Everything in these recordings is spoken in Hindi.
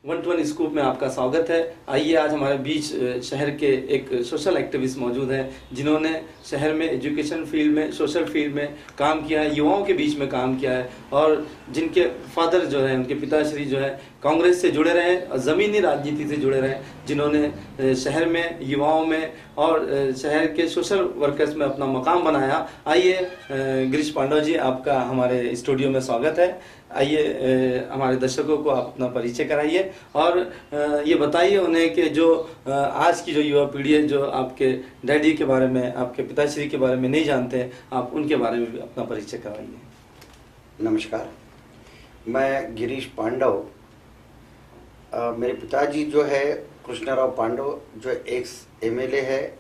120 स्कूप में आपका स्वागत है। आइए, आज हमारे बीच शहर के एक सोशल एक्टिविस्ट मौजूद हैं जिन्होंने शहर में एजुकेशन फील्ड में, सोशल फील्ड में काम किया है, युवाओं के बीच में काम किया है और जिनके फादर जो है, उनके पिताश्री जो है कांग्रेस से जुड़े रहे और ज़मीनी राजनीति से जुड़े रहे, जिन्होंने शहर में, युवाओं में और शहर के सोशल वर्कर्स में अपना मकाम बनाया। आइए गिरीश पांडव जी, आपका हमारे स्टूडियो में स्वागत है। आइए हमारे दर्शकों को आप अपना परिचय कराइए और ये बताइए उन्हें कि जो आज की जो युवा पीढ़ी है, जो आपके डैडी के बारे में, आपके पिताश्री के बारे में नहीं जानते हैं, आप उनके बारे में भी अपना परिचय कराइए। नमस्कार, मैं गिरीश पांडव। मेरे पिताजी जो है कृष्णराव पांडव, जो एक्स एमएलए है,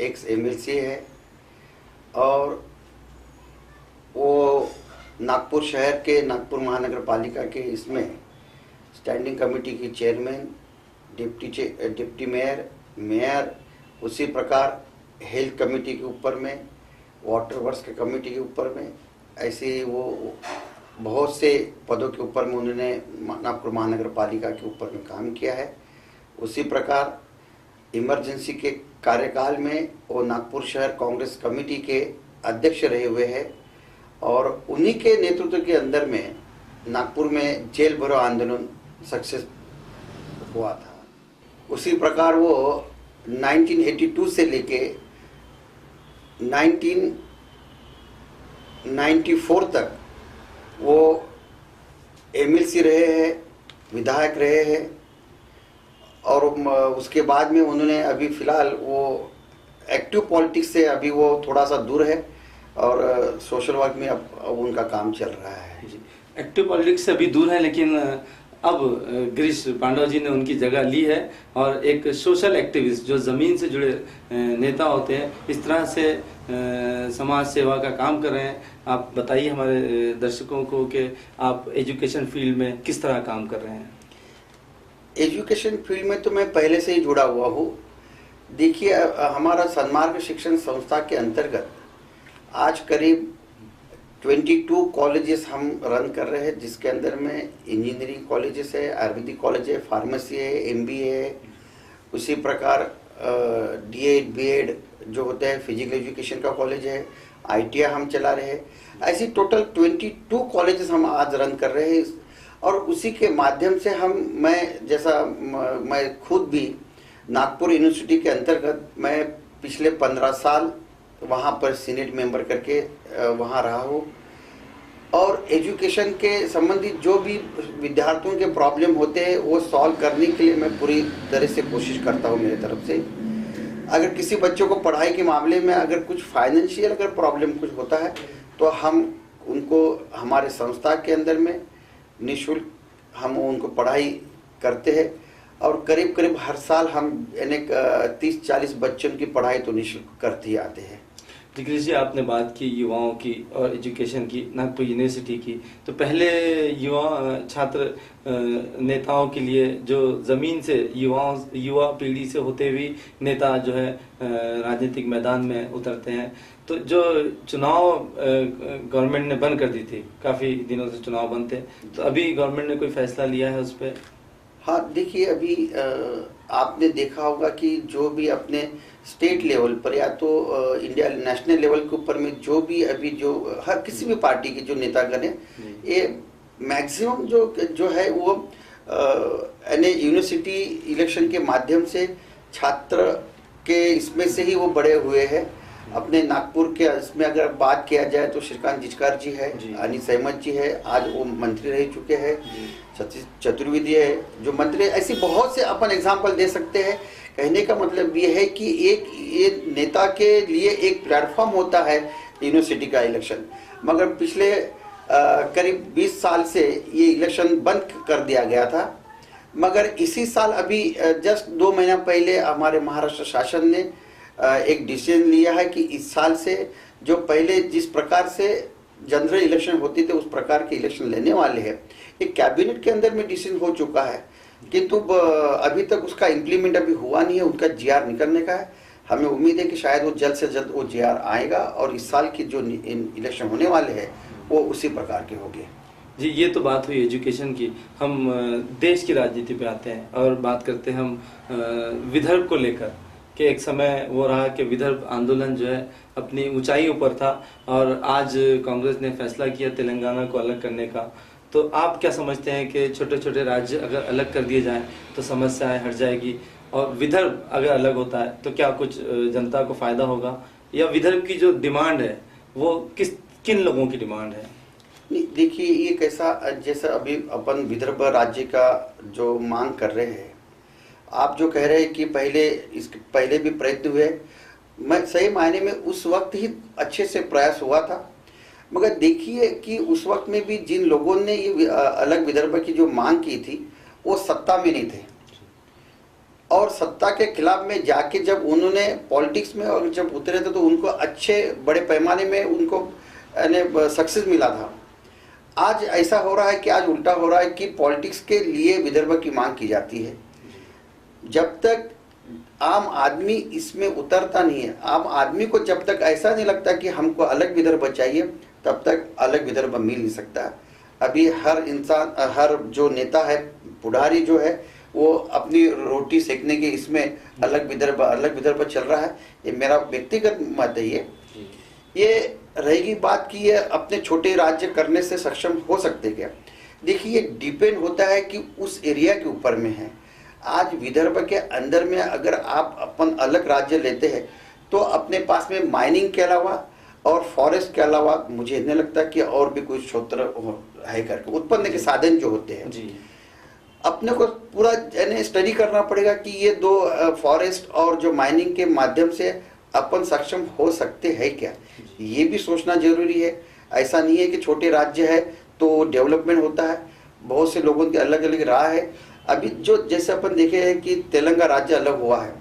एक्स एमएलसी है और वो नागपुर शहर के, नागपुर महानगर पालिका के इसमें स्टैंडिंग कमेटी की चेयरमैन, डिप्टी मेयर, मेयर, उसी प्रकार हेल्थ कमेटी के ऊपर में, वाटर वर्क्स के कमेटी के ऊपर में, ऐसे वो बहुत से पदों के ऊपर में उन्होंने नागपुर महानगर पालिका के ऊपर में काम किया है। उसी प्रकार इमरजेंसी के कार्यकाल में वो नागपुर शहर कांग्रेस कमेटी के अध्यक्ष रहे हुए हैं और उन्हीं के नेतृत्व के अंदर में नागपुर में जेल भरो आंदोलन सक्सेस हुआ था। उसी प्रकार वो 1982 से लेके 1994 तक वो एमएलसी रहे हैं, विधायक रहे हैं और उसके बाद में उन्होंने अभी फ़िलहाल वो एक्टिव पॉलिटिक्स से अभी वो थोड़ा सा दूर है और सोशल वर्क में अब उनका काम चल रहा है। जी, एक्टिव पॉलिटिक्स से अभी दूर है, लेकिन अब गिरीश पांडव जी ने उनकी जगह ली है और एक सोशल एक्टिविस्ट जो ज़मीन से जुड़े नेता होते हैं, इस तरह से समाज सेवा का काम कर रहे हैं। आप बताइए हमारे दर्शकों को कि आप एजुकेशन फील्ड में किस तरह काम कर रहे हैं। एजुकेशन फील्ड में तो मैं पहले से ही जुड़ा हुआ हूँ। देखिए, हमारा सन्मार्ग शिक्षण संस्था के अंतर्गत आज करीब 22 कॉलेजेस हम रन कर रहे हैं, जिसके अंदर में इंजीनियरिंग कॉलेजेस है, आयुर्वेदिक कॉलेज है, फार्मेसी है, एमबीए है, उसी प्रकार डीएड बीएड जो होता है, फिजिकल एजुकेशन का कॉलेज है, आईटीआई हम चला रहे हैं। ऐसी टोटल 22 कॉलेजेस हम आज रन कर रहे हैं और उसी के माध्यम से मैं खुद भी नागपुर यूनिवर्सिटी के अंतर्गत मैं पिछले 15 साल वहाँ पर सीनेट मेंबर करके वहाँ रहा हूँ और एजुकेशन के संबंधित जो भी विद्यार्थियों के प्रॉब्लम होते हैं वो सॉल्व करने के लिए मैं पूरी तरह से कोशिश करता हूँ मेरी तरफ से। अगर किसी बच्चों को पढ़ाई के मामले में अगर कुछ फाइनेंशियल अगर प्रॉब्लम कुछ होता है तो हम उनको हमारे संस्था के अंदर में निःशुल्क हम उनको पढ़ाई करते हैं और करीब करीब हर साल हम 30-40 बच्चों की पढ़ाई तो निःशुल्क करते ही आते हैं। गिरीश जी, आपने बात की युवाओं की और एजुकेशन की, नागपुर यूनिवर्सिटी की, तो पहले युवा छात्र नेताओं के लिए जो ज़मीन से युवा पीढ़ी से होते हुए नेता जो है राजनीतिक मैदान में उतरते हैं, तो जो चुनाव गवर्नमेंट ने बंद कर दी थी, काफ़ी दिनों से चुनाव बंद थे, तो अभी गवर्नमेंट ने कोई फैसला लिया है उस पर? हाँ, देखिए, अभी आपने देखा होगा कि जो भी अपने स्टेट लेवल पर या तो इंडिया नेशनल लेवल के ऊपर में जो भी अभी जो हर किसी भी पार्टी के जो नेतागण हैं, ये मैक्सिमम जो है वो यूनिवर्सिटी इलेक्शन के माध्यम से छात्र के इसमें से ही वो बड़े हुए हैं। अपने नागपुर के इसमें अगर बात किया जाए तो श्रीकांत जिचकार जी है, अनिस अहमद जी है, आज वो मंत्री रह चुके हैं, सतीश चतुर्वेदी है जो मंत्री, ऐसी बहुत से अपन एग्जाम्पल दे सकते हैं। कहने का मतलब ये है कि ये नेता के लिए एक प्लेटफॉर्म होता है यूनिवर्सिटी का इलेक्शन, मगर पिछले करीब 20 साल से ये इलेक्शन बंद कर दिया गया था। मगर इसी साल अभी जस्ट 2 महीना पहले हमारे महाराष्ट्र शासन ने एक डिसीजन लिया है कि इस साल से जो पहले जिस प्रकार से जनरल इलेक्शन होती थे उस प्रकार के इलेक्शन लेने वाले हैं। एक कैबिनेट के अंदर में डिसीजन हो चुका है, किंतु अभी तक उसका इम्प्लीमेंट अभी हुआ नहीं है, उनका जीआर निकलने का है। हमें उम्मीद है कि शायद वो जल्द से जल्द वो जीआर आएगा और इस साल की जो इलेक्शन होने वाले हैं वो उसी प्रकार के होंगे। जी, ये तो बात हुई एजुकेशन की। हम देश की राजनीति पे आते हैं और बात करते हैं हम विदर्भ को लेकर कि एक समय वो रहा कि विदर्भ आंदोलन जो है अपनी ऊंचाइयों पर था और आज कांग्रेस ने फैसला किया तेलंगाना को अलग करने का। तो आप क्या समझते हैं कि छोटे छोटे राज्य अगर अलग कर दिए जाएं तो समस्याएं हट जाएगी, और विदर्भ अगर अलग होता है तो क्या कुछ जनता को फायदा होगा, या विदर्भ की जो डिमांड है वो किन लोगों की डिमांड है? नहीं, देखिए ये कैसा, जैसा अभी अपन विदर्भ राज्य का जो मांग कर रहे हैं, आप जो कह रहे हैं कि इसके पहले भी प्रयत्न हुए, मैं सही मायने में उस वक्त ही अच्छे से प्रयास हुआ था, मगर देखिए कि उस वक्त में भी जिन लोगों ने ये अलग विदर्भ की जो मांग की थी वो सत्ता में नहीं थे, और सत्ता के खिलाफ में जाके जब उन्होंने पॉलिटिक्स में और जब उतरे थे तो उनको अच्छे बड़े पैमाने में उनको सक्सेस मिला था। आज ऐसा हो रहा है कि आज उल्टा हो रहा है कि पॉलिटिक्स के लिए विदर्भ की मांग की जाती है। जब तक आम आदमी इसमें उतरता नहीं है, आम आदमी को जब तक ऐसा नहीं लगता कि हमको अलग विदर्भ चाहिए, तब तक अलग विदर्भ मिल नहीं सकता। अभी हर इंसान, हर जो नेता है, पुढ़ारी जो है, वो अपनी रोटी सेकने के इसमें अलग विदर्भ चल रहा है। ये मेरा व्यक्तिगत मत है। ये रहेगी बात कि ये अपने छोटे राज्य करने से सक्षम हो सकते क्या? देखिए ये डिपेंड होता है कि उस एरिया के ऊपर में है। आज विदर्भ के अंदर में अगर आप अपन अलग राज्य लेते हैं तो अपने पास में माइनिंग के अलावा और फॉरेस्ट के अलावा मुझे नहीं लगता कि और भी कोई क्षेत्र है करके उत्पन्न के साधन जो होते हैं जी, अपने को पूरा स्टडी करना पड़ेगा कि ये दो फॉरेस्ट और जो माइनिंग के माध्यम से अपन सक्षम हो सकते हैं क्या, ये भी सोचना जरूरी है। ऐसा नहीं है कि छोटे राज्य है तो डेवलपमेंट होता है, बहुत से लोगों की अलग अलग राह है। अभी जो जैसे अपन देखे हैं कि तेलंगाना राज्य अलग हुआ है,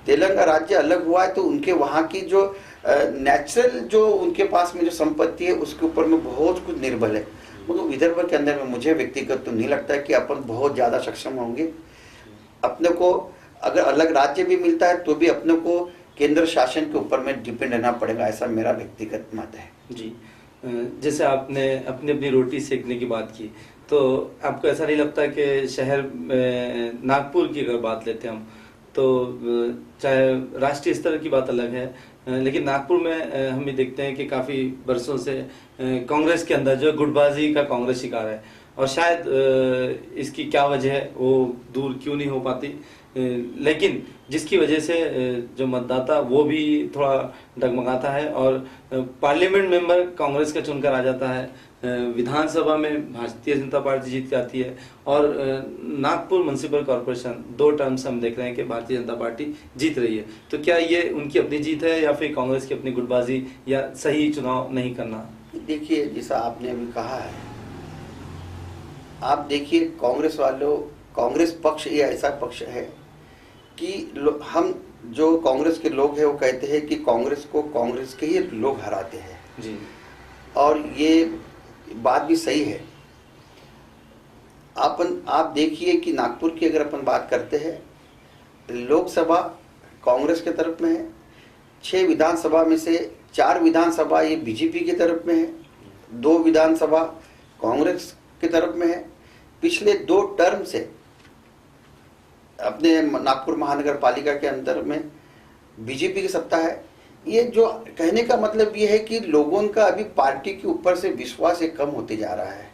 तेलंगाना राज्य अलग हुआ है तो उनके वहाँ की जो नेचुरल जो उनके पास में जो संपत्ति है उसके ऊपर में बहुत कुछ निर्भर है, मगर विदर्भ के अंदर में मुझे व्यक्तिगत तो नहीं लगता है कि अपन बहुत ज़्यादा सक्षम होंगे। अपने को अगर अलग राज्य भी मिलता है तो भी अपने को केंद्र शासन के ऊपर में डिपेंड रहना पड़ेगा, ऐसा मेरा व्यक्तिगत मत है। जी, जैसे आपने अपनी अपनी रोटी सेकने की बात की, तो आपको ऐसा नहीं लगता कि शहर नागपुर की अगर बात लेते हैं हम, तो चाहे राष्ट्रीय स्तर की बात अलग है, लेकिन नागपुर में हम ये देखते हैं कि काफ़ी बरसों से कांग्रेस के अंदर जो गुटबाजी का कांग्रेस शिकार है, और शायद इसकी क्या वजह है वो दूर क्यों नहीं हो पाती, लेकिन जिसकी वजह से जो मतदाता वो भी थोड़ा डगमगाता है और पार्लियामेंट मेंबर कांग्रेस का चुनकर आ जाता है, विधानसभा में भारतीय जनता पार्टी जीत जाती है, और नागपुर म्युनिसिपल कॉरपोरेशन 2 टर्म्स हम देख रहे हैं कि भारतीय जनता पार्टी जीत रही है। तो क्या ये उनकी अपनी जीत है या फिर कांग्रेस की अपनी गुटबाजी या सही चुनाव नहीं करना? देखिए जैसा आपने अभी कहा है, आप देखिए कांग्रेस वालों, कांग्रेस पक्ष ये ऐसा पक्ष है कि हम जो कांग्रेस के लोग हैं वो कहते हैं कि कांग्रेस को कांग्रेस के ही लोग हराते हैं जी, और ये बात भी सही है। आप देखिए कि नागपुर की अगर अपन बात करते हैं, लोकसभा कांग्रेस के तरफ में है, 6 विधानसभा में से 4 विधानसभा ये बीजेपी की तरफ में है, 2 विधानसभा कांग्रेस की तरफ में है। पिछले 2 टर्म से अपने नागपुर महानगर पालिका के अंदर में बीजेपी की सत्ता है। ये जो कहने का मतलब ये है कि लोगों का अभी पार्टी के ऊपर से विश्वास कम होते जा रहा है।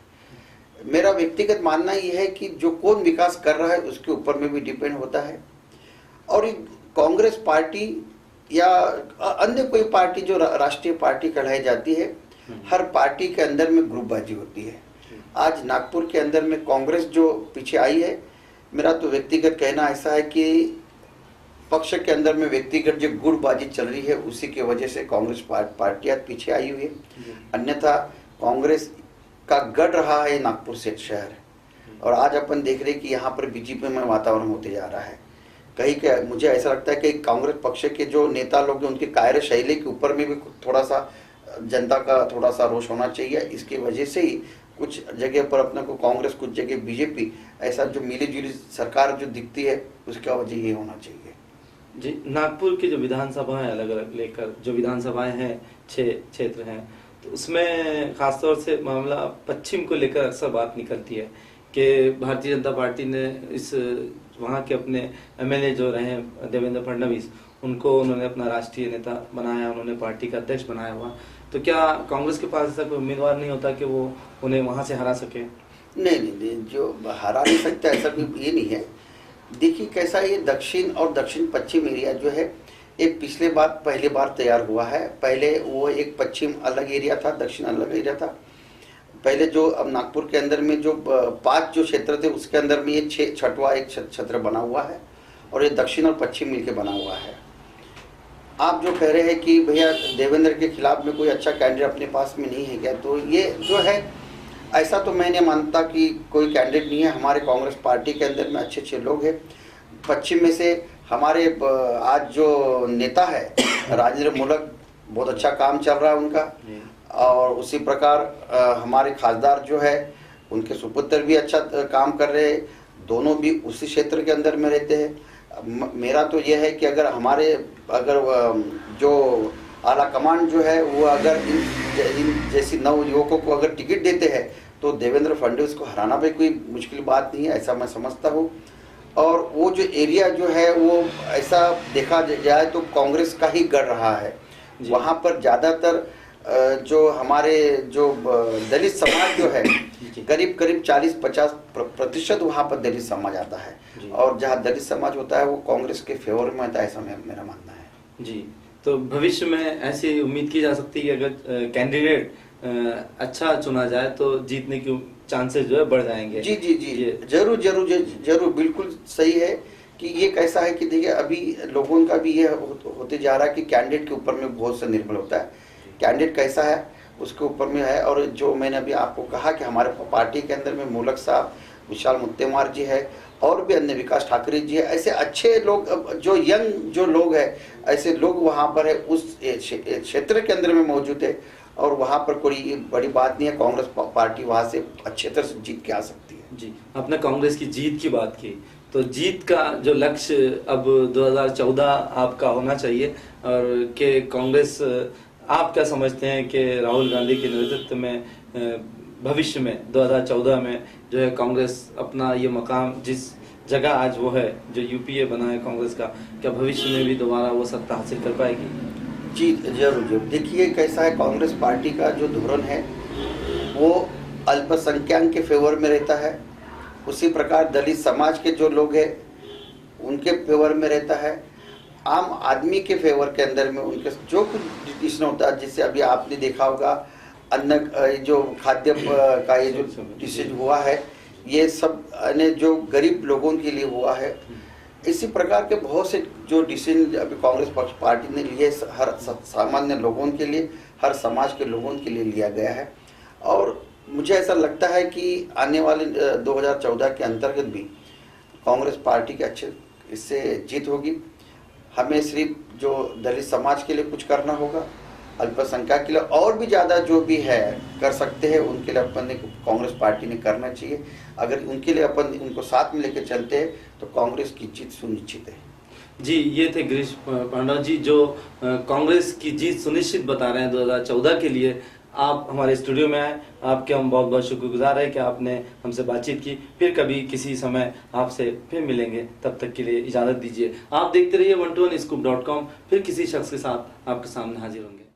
मेरा व्यक्तिगत मानना ये है कि जो कौन विकास कर रहा है उसके ऊपर में भी डिपेंड होता है, और कांग्रेस पार्टी या अन्य कोई पार्टी जो राष्ट्रीय पार्टी कहलाई जाती है, हर पार्टी के अंदर में ग्रुपबाजी होती है। आज नागपुर के अंदर में कांग्रेस जो पीछे आई है, मेरा तो व्यक्तिगत कहना ऐसा है कि पक्ष के अंदर में व्यक्तिगत जो गुटबाजी चल रही है उसी की वजह से कांग्रेस पार्टी आज पीछे आई हुई है। अन्यथा कांग्रेस का गढ़ रहा है नागपुर से शहर, और आज अपन देख रहे हैं कि यहाँ पर बीजेपी में वातावरण होते जा रहा है। कहीं के मुझे ऐसा लगता है कि कांग्रेस पक्ष के जो नेता लोग हैं उनकी कार्यशैली के ऊपर में भी थोड़ा सा जनता का थोड़ा सा रोष होना चाहिए। इसकी वजह से ही कुछ जगह पर अपने को कांग्रेस, कुछ जगह बीजेपी, ऐसा जो मिली जुली सरकार जो दिखती है उसका वजह ये होना चाहिए। जी, नागपुर की जो विधानसभा है अलग अलग लेकर जो विधानसभाएं हैं 6 क्षेत्र हैं, तो उसमें खासतौर से मामला पश्चिम को लेकर अक्सर बात निकलती है कि भारतीय जनता पार्टी ने इस वहाँ के अपने एमएलए जो रहे देवेंद्र फडणवीस, उनको उन्होंने अपना राष्ट्रीय नेता बनाया, उन्होंने पार्टी का अध्यक्ष बनाया हुआ। तो क्या कांग्रेस के पास ऐसा कोई उम्मीदवार नहीं होता कि वो उन्हें वहाँ से हरा सके? नहीं, जो हरा नहीं सकता ऐसा भी ये नहीं है। देखिए कैसा ये दक्षिण और दक्षिण पश्चिम एरिया जो है ये पहली बार तैयार हुआ है। पहले वो एक पश्चिम अलग एरिया था, दक्षिण अलग एरिया था। पहले जो अब नागपुर के अंदर में जो 5 जो क्षेत्र थे उसके अंदर में ये 6वां एक क्षेत्र बना हुआ है और ये दक्षिण और पश्चिम मिलके बना हुआ है। आप जो कह रहे हैं कि भैया देवेंद्र के खिलाफ में कोई अच्छा कैंडिडेट अपने पास में नहीं है क्या, तो ये जो है ऐसा तो मैं नहीं मानता कि कोई कैंडिडेट नहीं है। हमारे कांग्रेस पार्टी के अंदर में अच्छे लोग हैं। पश्चिम में से हमारे आज जो नेता है राजेंद्र मूलक, बहुत अच्छा काम चल रहा है उनका। और उसी प्रकार हमारे खासदार जो है उनके सुपुत्र भी अच्छा काम कर रहे हैं। दोनों भी उसी क्षेत्र के अंदर में रहते हैं। मेरा तो यह है कि अगर जो आला कमान जो है वो अगर इन जैसी नव युवकों को अगर टिकट देते हैं तो देवेंद्र फडणवीस को हराना भी कोई मुश्किल बात नहीं है, ऐसा मैं समझता हूँ। और वो जो एरिया जो है वो ऐसा देखा जाए तो कांग्रेस का ही गढ़ रहा है। वहाँ पर ज़्यादातर जो हमारे जो दलित समाज जो है करीब 40-50% वहाँ पर दलित समाज आता है और जहाँ दलित समाज होता है वो कांग्रेस के फेवर में आता है, ऐसा मेरा मानना है। जी, तो भविष्य में ऐसी उम्मीद की जा सकती है कि अगर कैंडिडेट अच्छा चुना जाए तो जीतने की चांसेस जो है बढ़ जाएंगे? जी, जरूर बिल्कुल सही है कि ये कैसा है कि देखिए अभी लोगों का भी ये होते जा रहा है कि कैंडिडेट के ऊपर में बहुत सा निर्भर होता है। कैंडिडेट कैसा है उसके ऊपर में है। और जो मैंने अभी आपको कहा कि हमारे पार्टी के अंदर में मूलक साहब, विशाल मुत्तेमार जी है और भी अन्य विकास ठाकरे जी है, ऐसे अच्छे लोग जो यंग जो लोग हैं ऐसे लोग वहाँ पर है उस क्षेत्र के अंदर में मौजूद है। और वहाँ पर कोई बड़ी बात नहीं है, कांग्रेस पार्टी वहाँ से अच्छे तरह से जीत के आ सकती है। जी, आपने कांग्रेस की जीत की बात की, तो जीत का जो लक्ष्य अब 2014 आपका होना चाहिए और कि कांग्रेस, आप क्या समझते हैं कि राहुल गांधी के नेतृत्व में भविष्य में 2014 में जो है कांग्रेस अपना ये मकाम जिस जगह आज वो है जो यूपीए बना है कांग्रेस का, क्या भविष्य में भी दोबारा वो सत्ता हासिल कर पाएगी? जी जरूर। देखिए कैसा है, कांग्रेस पार्टी का जो धोरण है वो अल्पसंख्यक के फेवर में रहता है। उसी प्रकार दलित समाज के जो लोग हैं उनके फेवर में रहता है। आम आदमी के फेवर के अंदर में उनके जो कुछ डिसीजन होता है, जिससे अभी आपने देखा होगा अन्न जो खाद्य का ये जो डिसीजन हुआ है ये सब जो गरीब लोगों के लिए हुआ है। इसी प्रकार के बहुत से जो डिसीजन अभी कांग्रेस पार्टी ने लिए हर सामान्य लोगों के लिए, हर समाज के लोगों के लिए लिया गया है। और मुझे ऐसा लगता है कि आने वाले 2014 के अंतर्गत भी कांग्रेस पार्टी के अच्छे इससे जीत होगी। हमें सिर्फ जो दलित समाज के लिए कुछ करना होगा, अल्पसंख्यक के लिए और भी ज़्यादा जो भी है कर सकते हैं उनके लिए अपन ने कांग्रेस पार्टी ने करना चाहिए। अगर उनके लिए अपन उनको साथ में लेकर चलते हैं तो कांग्रेस की जीत सुनिश्चित है। जी, ये थे गिरीश पांडव जी जो कांग्रेस की जीत सुनिश्चित बता रहे हैं 2014 के लिए। आप हमारे स्टूडियो में आए, आपके हम बहुत बहुत शुक्रगुजार हैं कि आपने हमसे बातचीत की। फिर कभी किसी समय आपसे फिर मिलेंगे, तब तक के लिए इजाज़त दीजिए। आप देखते रहिए 121scoop.com। फिर किसी शख्स के साथ आपके सामने हाजिर होंगे।